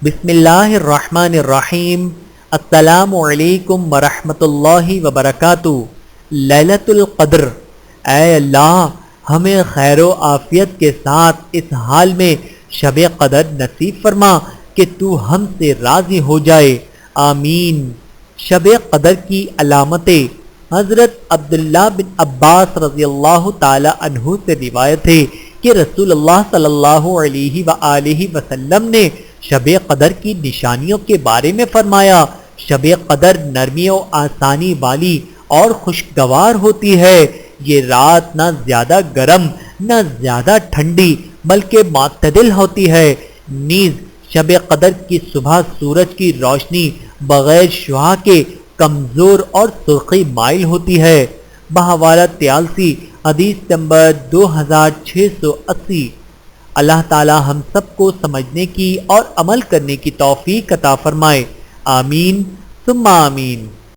بسم اللہ الرحمن الرحیم۔ السلام علیکم ورحمۃ اللہ وبرکاتہ۔ لیلۃ القدر، اے اللہ ہمیں خیر و عافیت کے ساتھ اس حال میں شب قدر نصیب فرما کہ تو ہم سے راضی ہو جائے، آمین۔ شب قدر کی علامتیں۔ حضرت عبداللہ بن عباس رضی اللہ تعالی عنہ سے روایت ہے کہ رسول اللہ صلی اللہ علیہ وآلہ وسلم نے شب قدر کی نشانیوں کے بارے میں فرمایا، شب قدر نرمی و آسانی والی اور خوشگوار ہوتی ہے۔ یہ رات نہ زیادہ گرم نہ زیادہ ٹھنڈی بلکہ معتدل ہوتی ہے۔ نیز شب قدر کی صبح سورج کی روشنی بغیر شعاع کے کمزور اور سرخی مائل ہوتی ہے۔ بحوالہ طیالسی، حدیث نمبر 2680۔ اللہ تعالی ہم سب کو سمجھنے کی اور عمل کرنے کی توفیق عطا فرمائے، آمین ثم آمین۔